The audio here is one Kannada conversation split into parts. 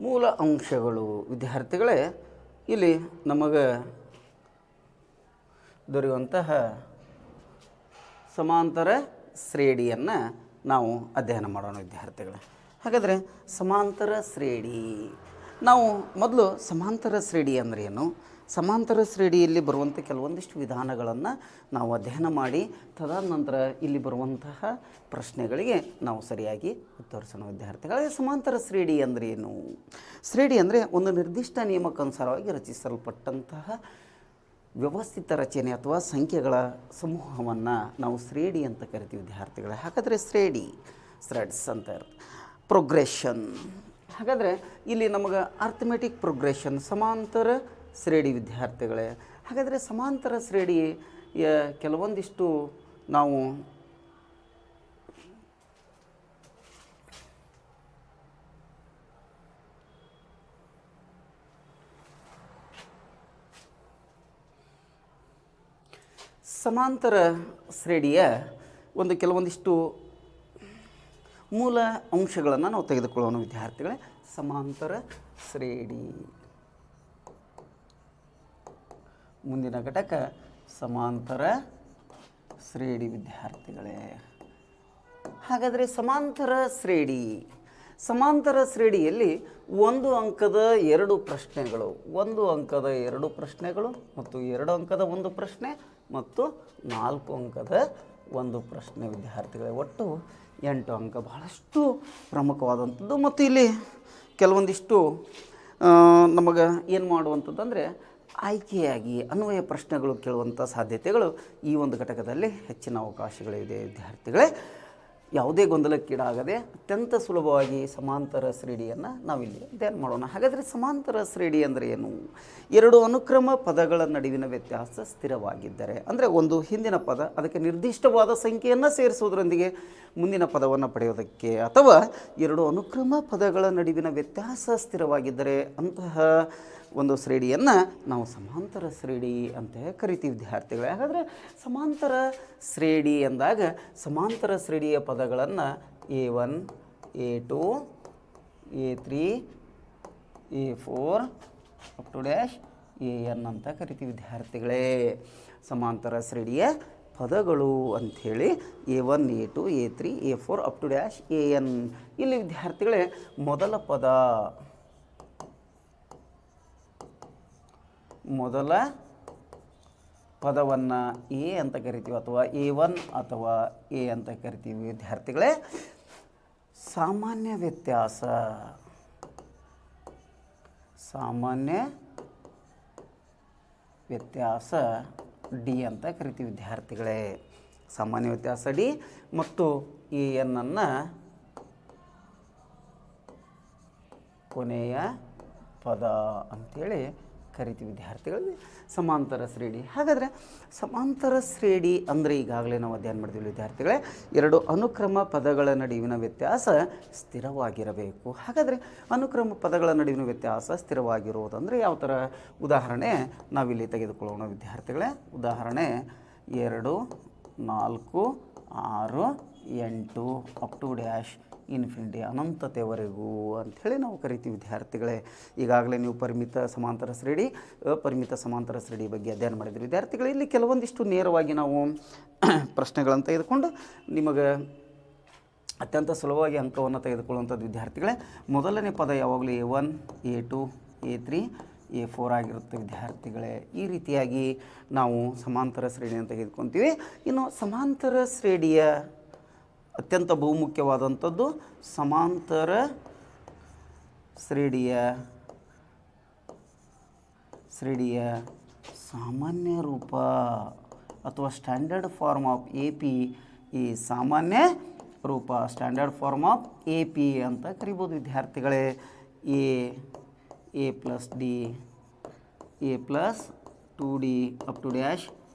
ಮೂಲ ಅಂಶಗಳು ವಿದ್ಯಾರ್ಥಿಗಳೇ, ಇಲ್ಲಿ ನಮಗೆ ದೊರೆಯುವಂತಹ ಸಮಾಂತರ ಶ್ರೇಣಿಯನ್ನು ನಾವು ಅಧ್ಯಯನ ಮಾಡೋಣ ವಿದ್ಯಾರ್ಥಿಗಳೇ. ಹಾಗಾದರೆ ಸಮಾಂತರ ಶ್ರೇಣಿ, ನಾವು ಮೊದಲು ಸಮಾಂತರ ಶ್ರೇಣಿ ಅಂದರೆ ಏನು, ಸಮಾಂತರ ಶ್ರೇಣಿಯಲ್ಲಿ ಬರುವಂಥ ಕೆಲವೊಂದಿಷ್ಟು ವಿಧಾನಗಳನ್ನು ನಾವು ಅಧ್ಯಯನ ಮಾಡಿ ತದನಂತರ ಇಲ್ಲಿ ಬರುವಂತಹ ಪ್ರಶ್ನೆಗಳಿಗೆ ನಾವು ಸರಿಯಾಗಿ ಉತ್ತರಿಸೋಣ ವಿದ್ಯಾರ್ಥಿಗಳೇ. ಸಮಾಂತರ ಶ್ರೇಣಿ ಅಂದರೆ ಏನು? ಶ್ರೇಣಿ ಅಂದರೆ ಒಂದು ನಿರ್ದಿಷ್ಟ ನಿಯಮಕ್ಕನುಸಾರವಾಗಿ ರಚಿಸಲ್ಪಟ್ಟಂತಹ ವ್ಯವಸ್ಥಿತ ರಚನೆ ಅಥವಾ ಸಂಖ್ಯೆಗಳ ಸಮೂಹವನ್ನು ನಾವು ಶ್ರೇಣಿ ಅಂತ ಕರಿತೀವಿ ವಿದ್ಯಾರ್ಥಿಗಳೇ. ಹಾಗಾದರೆ ಶ್ರೇಣಿ ಸ್ರೆಡ್ಸ್ ಅಂತ ಇರುತ್ತೆ. ಪ್ರೋಗ್ರೆಷನ್, ಹಾಗಾದರೆ ಇಲ್ಲಿ ನಮಗೆ ಅರ್ಥಮೆಟಿಕ್ ಪ್ರೋಗ್ರೆಷನ್ ಸಮಾಂತರ ಶ್ರೇಣಿ ವಿದ್ಯಾರ್ಥಿಗಳೇ. ಹಾಗಾದರೆ ಸಮಾಂತರ ಶ್ರೇಣಿಯ ಕೆಲವೊಂದಿಷ್ಟು ನಾವು ಸಮಾಂತರ ಶ್ರೇಣಿಯ ಕೆಲವೊಂದಿಷ್ಟು ಮೂಲ ಅಂಶಗಳನ್ನು ನಾವು ತೆಗೆದುಕೊಳ್ಳೋಣ ವಿದ್ಯಾರ್ಥಿಗಳೇ. ಸಮಾಂತರ ಶ್ರೇಣಿ ಮುಂದಿನ ಘಟಕ ಸಮಾಂತರ ಶ್ರೇಣಿ ವಿದ್ಯಾರ್ಥಿಗಳೇ. ಹಾಗಾದರೆ ಸಮಾಂತರ ಶ್ರೇಣಿಯಲ್ಲಿ ಒಂದು ಅಂಕದ ಎರಡು ಪ್ರಶ್ನೆಗಳು ಮತ್ತು 2 ಅಂಕದ ಒಂದು ಪ್ರಶ್ನೆ ಮತ್ತು 4 ಅಂಕದ ಒಂದು ಪ್ರಶ್ನೆ ವಿದ್ಯಾರ್ಥಿಗಳೇ. ಒಟ್ಟು 8 ಅಂಕ, ಬಹಳಷ್ಟು ಪ್ರಮುಖವಾದಂಥದ್ದು. ಮತ್ತು ಇಲ್ಲಿ ಕೆಲವೊಂದಿಷ್ಟು ನಮಗೆ ಏನು ಮಾಡುವಂಥದ್ದು ಅಂದರೆ ಆಯ್ಕೆಯಾಗಿ ಅನ್ವಯ ಪ್ರಶ್ನೆಗಳು ಕೇಳುವಂಥ ಸಾಧ್ಯತೆಗಳು ಈ ಒಂದು ಘಟಕದಲ್ಲಿ ಹೆಚ್ಚಿನ ಅವಕಾಶಗಳಿದೆ ವಿದ್ಯಾರ್ಥಿಗಳೇ. ಯಾವುದೇ ಗೊಂದಲಕ್ಕೀಡಾಗದೆ ಅತ್ಯಂತ ಸುಲಭವಾಗಿ ಸಮಾಂತರ ಶ್ರೇಣಿಯನ್ನು ನಾವಿಲ್ಲಿ ಅಧ್ಯಯನ ಮಾಡೋಣ. ಹಾಗಾದರೆ ಸಮಾಂತರ ಶ್ರೇಣಿ ಅಂದರೆ ಏನು? 2 ಅನುಕ್ರಮ ಪದಗಳ ನಡುವಿನ ವ್ಯತ್ಯಾಸ ಸ್ಥಿರವಾಗಿದ್ದರೆ, ಅಂದರೆ ಒಂದು ಹಿಂದಿನ ಪದ ಅದಕ್ಕೆ ನಿರ್ದಿಷ್ಟವಾದ ಸಂಖ್ಯೆಯನ್ನು ಸೇರಿಸುವುದರೊಂದಿಗೆ ಮುಂದಿನ ಪದವನ್ನು ಪಡೆಯೋದಕ್ಕೆ, ಅಥವಾ 2 ಅನುಕ್ರಮ ಪದಗಳ ನಡುವಿನ ವ್ಯತ್ಯಾಸ ಸ್ಥಿರವಾಗಿದ್ದರೆ ಅಂತಹ ಒಂದು ಶ್ರೇಣಿಯನ್ನು ನಾವು ಸಮಾಂತರ ಶ್ರೇಣಿ ಅಂತ ಕರಿತೀವಿ ವಿದ್ಯಾರ್ಥಿಗಳೇ. ಹಾಗಾದರೆ ಸಮಾಂತರ ಶ್ರೇಣಿ ಎಂದಾಗ ಸಮಾಂತರ ಶ್ರೇಣಿಯ ಪದಗಳನ್ನು A1, A2, A3, A4 up to dash AN ಅಂತ ಕರಿತೀವಿ ವಿದ್ಯಾರ್ಥಿಗಳೇ. ಸಮಾಂತರ ಶ್ರೇಣಿಯ ಪದಗಳು ಅಂಥೇಳಿ A1, A2, A3, A4 up to dash AN. ಇಲ್ಲಿ ವಿದ್ಯಾರ್ಥಿಗಳೇ ಮೊದಲ ಪದವನ್ನು ಎ ಅಂತ ಕರಿತೀವಿ ಅಥವಾ A1 ಅಥವಾ ಎ ಅಂತ ಕರಿತೀವಿ ವಿದ್ಯಾರ್ಥಿಗಳೇ. ಸಾಮಾನ್ಯ ವ್ಯತ್ಯಾಸ ಡಿ ಅಂತ ಕರಿತೀವಿ ವಿದ್ಯಾರ್ಥಿಗಳೇ. ಸಾಮಾನ್ಯ ವ್ಯತ್ಯಾಸ ಡಿ ಮತ್ತು AN ಅನ್ನು ಕೊನೆಯ ಪದ ಅಂಥೇಳಿ ಕರಿತೀವಿ ವಿದ್ಯಾರ್ಥಿಗಳಿಗೆ. ಸಮಾಂತರ ಶ್ರೇಣಿ, ಹಾಗಾದರೆ ಸಮಾಂತರ ಶ್ರೇಣಿ ಅಂದರೆ ಈಗಾಗಲೇ ನಾವು ಅಧ್ಯಯನ ಮಾಡಿದ್ವಿ ವಿದ್ಯಾರ್ಥಿಗಳೇ, 2 ಅನುಕ್ರಮ ಪದಗಳ ನಡುವಿನ ವ್ಯತ್ಯಾಸ ಸ್ಥಿರವಾಗಿರಬೇಕು. ಹಾಗಾದರೆ ಅನುಕ್ರಮ ಪದಗಳ ನಡುವಿನ ವ್ಯತ್ಯಾಸ ಸ್ಥಿರವಾಗಿರುವುದಂದರೆ ಯಾವ ಥರ? ಉದಾಹರಣೆ ನಾವಿಲ್ಲಿ ತೆಗೆದುಕೊಳ್ಳೋಣ ವಿದ್ಯಾರ್ಥಿಗಳೇ. ಉದಾಹರಣೆ 2, 4, 6, 8 ಅಪ್ ಟು ಡ್ಯಾಶ್ ಇನ್ಫಿನಿಟಿ, ಅನಂತತೆವರೆಗೂ ಅಂಥೇಳಿ ನಾವು ಕರಿತೀವಿ ವಿದ್ಯಾರ್ಥಿಗಳೇ. ಈಗಾಗಲೇ ನೀವು ಪರಿಮಿತ ಸಮಾಂತರ ಶ್ರೇಣಿ, ಅಪರಿಮಿತ ಸಮಾಂತರ ಶ್ರೇಣಿ ಬಗ್ಗೆ ಅಧ್ಯಯನ ಮಾಡಿದ್ರಿ ವಿದ್ಯಾರ್ಥಿಗಳೇ. ಇಲ್ಲಿ ಕೆಲವೊಂದಿಷ್ಟು ನೇರವಾಗಿ ನಾವು ಪ್ರಶ್ನೆಗಳನ್ನು ತೆಗೆದುಕೊಂಡು ನಿಮಗೆ ಅತ್ಯಂತ ಸುಲಭವಾಗಿ ಅಂಕವನ್ನು ತೆಗೆದುಕೊಳ್ಳುವಂಥದ್ದು ವಿದ್ಯಾರ್ಥಿಗಳೇ. ಮೊದಲನೇ ಪದ ಯಾವಾಗಲೂ A1, A2, A3, A4 ಆಗಿರುತ್ತೆ ವಿದ್ಯಾರ್ಥಿಗಳೇ. ಈ ರೀತಿಯಾಗಿ ನಾವು ಸಮಾಂತರ ಶ್ರೇಣಿಯನ್ನು ತೆಗೆದುಕೊತೀವಿ. ಇನ್ನು ಸಮಾಂತರ ಶ್ರೇಣಿಯ ಅತ್ಯಂತ ಬಹುಮುಖ್ಯವಾದಂಥದ್ದು ಸಮಾಂತರ ಶ್ರೇಣಿಯ ಸಾಮಾನ್ಯ ರೂಪ ಅಥವಾ ಸ್ಟ್ಯಾಂಡರ್ಡ್ ಫಾರ್ಮ್ ಆಫ್ AP. ಈ ಸಾಮಾನ್ಯ ರೂಪ ಸ್ಟ್ಯಾಂಡರ್ಡ್ ಫಾರ್ಮ್ ಆಫ್ AP ಅಂತ ಕರಿಬೋದು ವಿದ್ಯಾರ್ಥಿಗಳೇ. A plus D, A plus 2D up to dash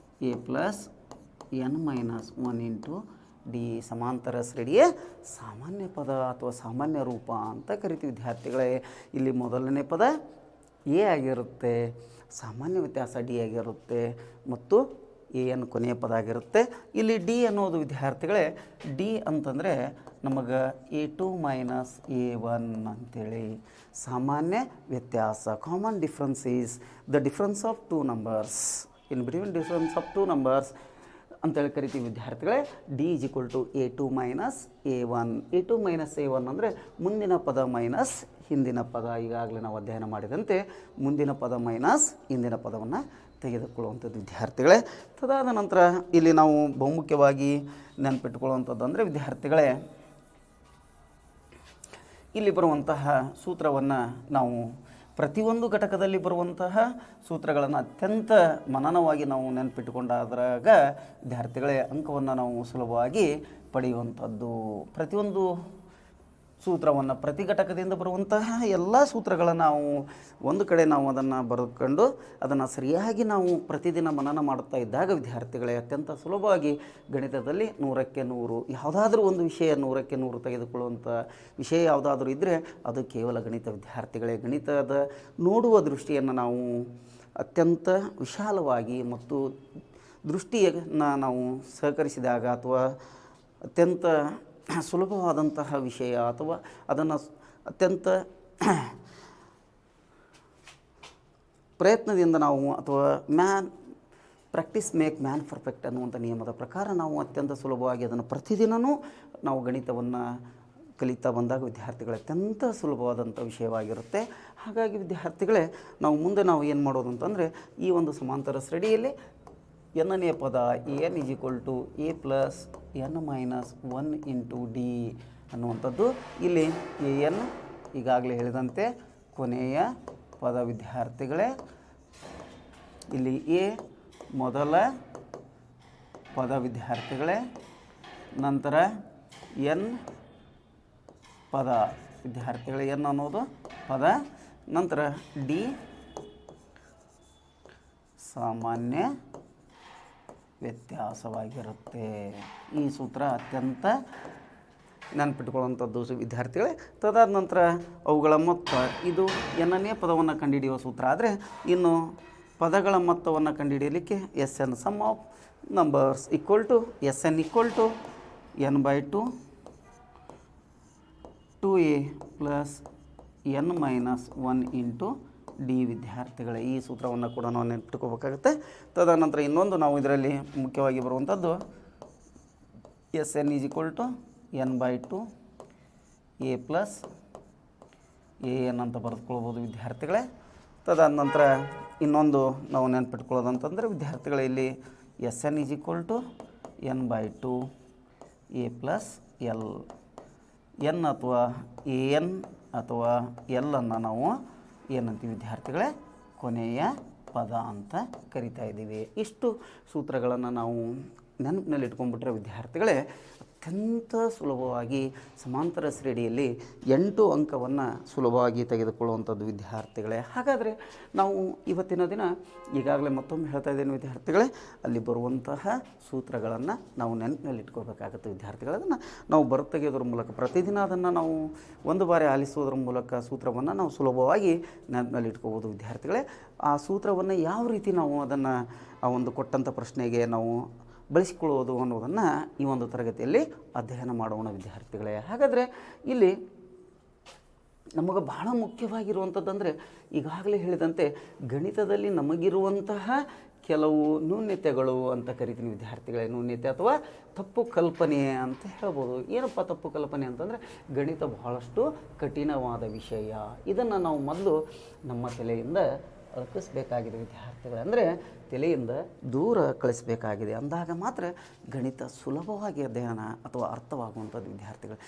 A plus N-1 into D ಸಮಾಂತರ ಶ್ರೇಣಿಯ ಸಾಮಾನ್ಯ ಪದ ಅಥವಾ ಸಾಮಾನ್ಯ ರೂಪ ಅಂತ ಕರಿತೀವಿ ವಿದ್ಯಾರ್ಥಿಗಳೇ. ಇಲ್ಲಿ ಮೊದಲನೇ ಪದ ಎ ಆಗಿರುತ್ತೆ, ಸಾಮಾನ್ಯ ವ್ಯತ್ಯಾಸ ಡಿ ಆಗಿರುತ್ತೆ ಮತ್ತು ಎ ಎನ್ ಕೊನೆಯ ಪದ ಆಗಿರುತ್ತೆ. ಇಲ್ಲಿ ಡಿ ಅನ್ನೋದು ವಿದ್ಯಾರ್ಥಿಗಳೇ, ಡಿ ಅಂತಂದರೆ ನಮಗೆ A2 ಮೈನಸ್ A1 ಅಂಥೇಳಿ ಸಾಮಾನ್ಯ ವ್ಯತ್ಯಾಸ. Common difference is the difference of two numbers in between difference of two numbers ಅಂತೇಳಿ ಕರಿತೀವಿ ವಿದ್ಯಾರ್ಥಿಗಳೇ. D is equal to A2 minus A1. A2 minus A1 ಅಂದರೆ ಮುಂದಿನ ಪದ ಮೈನಸ್ ಹಿಂದಿನ ಪದ. ಈಗಾಗಲೇ ನಾವು ಅಧ್ಯಯನ ಮಾಡಿದಂತೆ ಮುಂದಿನ ಪದ ಮೈನಸ್ ಹಿಂದಿನ ಪದವನ್ನು ತೆಗೆದುಕೊಳ್ಳುವಂಥದ್ದು ವಿದ್ಯಾರ್ಥಿಗಳೇ. ತದಾದ ನಂತರ ಇಲ್ಲಿ ನಾವು ಬಹುಮುಖ್ಯವಾಗಿ ನೆನಪಿಟ್ಟುಕೊಳ್ಳುವಂಥದ್ದು ಅಂದರೆ ವಿದ್ಯಾರ್ಥಿಗಳೇ, ಇಲ್ಲಿ ಬರುವಂತಹ ಸೂತ್ರವನ್ನು ನಾವು ಪ್ರತಿಯೊಂದು ಘಟಕದಲ್ಲಿ ಬರುವಂತಹ ಸೂತ್ರಗಳನ್ನು ಅತ್ಯಂತ ಮನನವಾಗಿ ನಾವು ನೆನಪಿಟ್ಟುಕೊಂಡಾದ್ರಾಗ ವಿದ್ಯಾರ್ಥಿಗಳೇ ಅಂಕವನ್ನು ನಾವು ಸುಲಭವಾಗಿ ಪಡೆಯುವಂಥದ್ದು. ಪ್ರತಿಯೊಂದು ಸೂತ್ರವನ್ನು ಪ್ರತಿ ಘಟಕದಿಂದ ಬರುವಂತಹ ಎಲ್ಲ ಸೂತ್ರಗಳನ್ನು ನಾವು ಒಂದು ಕಡೆ ನಾವು ಅದನ್ನು ಬರೆದುಕೊಂಡು ಅದನ್ನು ಸರಿಯಾಗಿ ನಾವು ಪ್ರತಿದಿನ ಮನನ ಮಾಡುತ್ತಾ ಇದ್ದಾಗ ವಿದ್ಯಾರ್ಥಿಗಳೇ ಅತ್ಯಂತ ಸುಲಭವಾಗಿ ಗಣಿತದಲ್ಲಿ 100ಕ್ಕೆ 100 ಯಾವುದಾದ್ರೂ ಒಂದು ವಿಷಯ 100ಕ್ಕೆ 100 ತೆಗೆದುಕೊಳ್ಳುವಂಥ ವಿಷಯ ಯಾವುದಾದ್ರೂ ಇದ್ದರೆ ಅದು ಕೇವಲ ಗಣಿತ ವಿದ್ಯಾರ್ಥಿಗಳೇ. ಗಣಿತದ ನೋಡುವ ದೃಷ್ಟಿಯನ್ನು ನಾವು ಅತ್ಯಂತ ವಿಶಾಲವಾಗಿ ಮತ್ತು ದೃಷ್ಟಿಯನ್ನು ನಾವು ಸಹಕರಿಸಿದಾಗ ಅಥವಾ ಅತ್ಯಂತ ಸುಲಭವಾದಂತಹ ವಿಷಯ ಅಥವಾ ಅದನ್ನು ಅತ್ಯಂತ ಪ್ರಯತ್ನದಿಂದ ನಾವು ಅಥವಾ ಪ್ರಾಕ್ಟೀಸ್ ಮೇಕ್ ಮ್ಯಾನ್ ಪರ್ಫೆಕ್ಟ್ ಅನ್ನುವಂಥ ನಿಯಮದ ಪ್ರಕಾರ ನಾವು ಅತ್ಯಂತ ಸುಲಭವಾಗಿ ಅದನ್ನು ಪ್ರತಿದಿನವೂ ನಾವು ಗಣಿತವನ್ನು ಕಲಿತಾ ಬಂದಾಗ ವಿದ್ಯಾರ್ಥಿಗಳು ಅತ್ಯಂತ ಸುಲಭವಾದಂಥ ವಿಷಯವಾಗಿರುತ್ತೆ. ಹಾಗಾಗಿ ವಿದ್ಯಾರ್ಥಿಗಳೇ ನಾವು ಮುಂದೆ ನಾವು ಏನು ಮಾಡೋದು ಅಂತಂದರೆ ಈ ಒಂದು ಸಮಾಂತರ ಶ್ರೇಣಿಯಲ್ಲಿ ಎನ್ನನೆಯ ಪದ N is equal to A plus N minus 1 into D ಅನ್ನುವಂಥದ್ದು. ಇಲ್ಲಿ AN ಈಗಾಗಲೇ ಹೇಳಿದಂತೆ ಕೊನೆಯ ಪದ ವಿದ್ಯಾರ್ಥಿಗಳೇ. ಇಲ್ಲಿ A ಮೊದಲ ಪದ ವಿದ್ಯಾರ್ಥಿಗಳೇ, ನಂತರ N ಪದ ವಿದ್ಯಾರ್ಥಿಗಳೇ, N ಅನ್ನೋದು ಪದ, ನಂತರ ಡಿ ಸಾಮಾನ್ಯ ವ್ಯತ್ಯಾಸವಾಗಿರುತ್ತೆ. ಈ ಸೂತ್ರ ಅತ್ಯಂತ ನೆನಪಿಟ್ಕೊಳ್ಳುವಂಥದ್ದು ವಿದ್ಯಾರ್ಥಿಗಳೇ. ತದಾದ ನಂತರ ಅವುಗಳ ಮೊತ್ತ, ಇದು ಎನ್ನನೇ ಪದವನ್ನು ಕಂಡುಹಿಡಿಯುವ ಸೂತ್ರ. ಆದರೆ ಇನ್ನು ಪದಗಳ ಮೊತ್ತವನ್ನು ಕಂಡುಹಿಡಿಯಲಿಕ್ಕೆ SN sum of numbers equal to SN equal to N/2 2A plus N minus 1 into D ವಿದ್ಯಾರ್ಥಿಗಳೇ. ಈ ಸೂತ್ರವನ್ನು ಕೂಡ ನಾವು ನೆನಪಿಟ್ಕೋಬೇಕಾಗುತ್ತೆ. ತದನಂತರ ಇನ್ನೊಂದು ನಾವು ಇದರಲ್ಲಿ ಮುಖ್ಯವಾಗಿ ಬರುವಂಥದ್ದು SN is equal to N/2 A plus AN ಅಂತ ಬರೆದುಕೊಳ್ಬೋದು ವಿದ್ಯಾರ್ಥಿಗಳೇ. ತದಾದ ನಂತರ ಇನ್ನೊಂದು ನಾವು ನೆನಪಿಟ್ಕೊಳ್ಳೋದಂತಂದರೆ ವಿದ್ಯಾರ್ಥಿಗಳೇ ಇಲ್ಲಿ SN is equal to N/2 A plus L. N ಅಥವಾ AN ಅಥವಾ L ಅನ್ನು ನಾವು ಏನಂತೀವಿ ವಿದ್ಯಾರ್ಥಿಗಳೇ, ಕೊನೆಯ ಪದ ಅಂತ ಕರಿತಾ ಇದ್ದೀವಿ. ಇಷ್ಟು ಸೂತ್ರಗಳನ್ನು ನಾವು ನೆನಪಿನಲ್ಲಿ ಇಟ್ಕೊಂಡ್ಬಿಟ್ರೆ ವಿದ್ಯಾರ್ಥಿಗಳೇ ಅತ್ಯಂತ ಸುಲಭವಾಗಿ ಸಮಾಂತರ ಶ್ರೇಣಿಯಲ್ಲಿ 8 ಅಂಕವನ್ನು ಸುಲಭವಾಗಿ ತೆಗೆದುಕೊಳ್ಳುವಂಥದ್ದು ವಿದ್ಯಾರ್ಥಿಗಳೇ. ಹಾಗಾದರೆ ನಾವು ಇವತ್ತಿನ ದಿನ ಈಗಾಗಲೇ ಮತ್ತೊಮ್ಮೆ ಹೇಳ್ತಾ ಇದ್ದೇನೆ ವಿದ್ಯಾರ್ಥಿಗಳೇ, ಅಲ್ಲಿ ಬರುವಂತಹ ಸೂತ್ರಗಳನ್ನು ನಾವು ನೆನಪಿನಲ್ಲಿ ಇಟ್ಕೋಬೇಕಾಗುತ್ತೆ ವಿದ್ಯಾರ್ಥಿಗಳೇ. ಅದನ್ನು ನಾವು ಬರೆತೆಗೆಯೋದ್ರ ಮೂಲಕ ಪ್ರತಿದಿನ ಅದನ್ನು ನಾವು ಒಂದು ಬಾರಿ ಆಲಿಸೋದ್ರ ಮೂಲಕ ಸೂತ್ರವನ್ನು ನಾವು ಸುಲಭವಾಗಿ ನೆನಪಿನಲ್ಲಿ ಇಟ್ಕೋಬೋದು ವಿದ್ಯಾರ್ಥಿಗಳೇ. ಆ ಸೂತ್ರವನ್ನು ಯಾವ ರೀತಿ ನಾವು ಅದನ್ನು ಆ ಒಂದು ಕೊಟ್ಟಂಥ ಪ್ರಶ್ನೆಗೆ ನಾವು ಬಳಸಿಕೊಳ್ಳುವುದು ಅನ್ನೋದನ್ನು ಈ ಒಂದು ತರಗತಿಯಲ್ಲಿ ಅಧ್ಯಯನ ಮಾಡೋಣ ವಿದ್ಯಾರ್ಥಿಗಳೇ. ಹಾಗಾದರೆ ಇಲ್ಲಿ ನಮಗೆ ಬಹಳ ಮುಖ್ಯವಾಗಿರುವಂಥದ್ದಂದರೆ ಈಗಾಗಲೇ ಹೇಳಿದಂತೆ ಗಣಿತದಲ್ಲಿ ನಮಗಿರುವಂತಹ ಕೆಲವು ನ್ಯೂನ್ಯತೆಗಳು ಅಂತ ಕರಿತೀನಿ ವಿದ್ಯಾರ್ಥಿಗಳೇ. ನ್ಯೂನ್ಯತೆ ಅಥವಾ ತಪ್ಪು ಕಲ್ಪನೆ ಅಂತ ಹೇಳ್ಬೋದು. ಏನಪ್ಪ ತಪ್ಪು ಕಲ್ಪನೆ ಅಂತಂದರೆ ಗಣಿತ ಬಹಳಷ್ಟು ಕಠಿಣವಾದ ವಿಷಯ, ಇದನ್ನು ನಾವು ಮೊದಲು ನಮ್ಮ ತಲೆಯಿಂದ ಅಳಿಸಬೇಕಾಗಿದೆ ವಿದ್ಯಾರ್ಥಿಗಳೇ. ಅಂದರೆ ತಲೆಯಿಂದ ದೂರ ಕಳಿಸಬೇಕಾಗಿದೆ. ಅಂದಾಗ ಮಾತ್ರ ಗಣಿತ ಸುಲಭವಾಗಿ ಅಧ್ಯಯನ ಅಥವಾ ಅರ್ಥವಾಗುವಂಥದ್ದು ವಿದ್ಯಾರ್ಥಿಗಳು.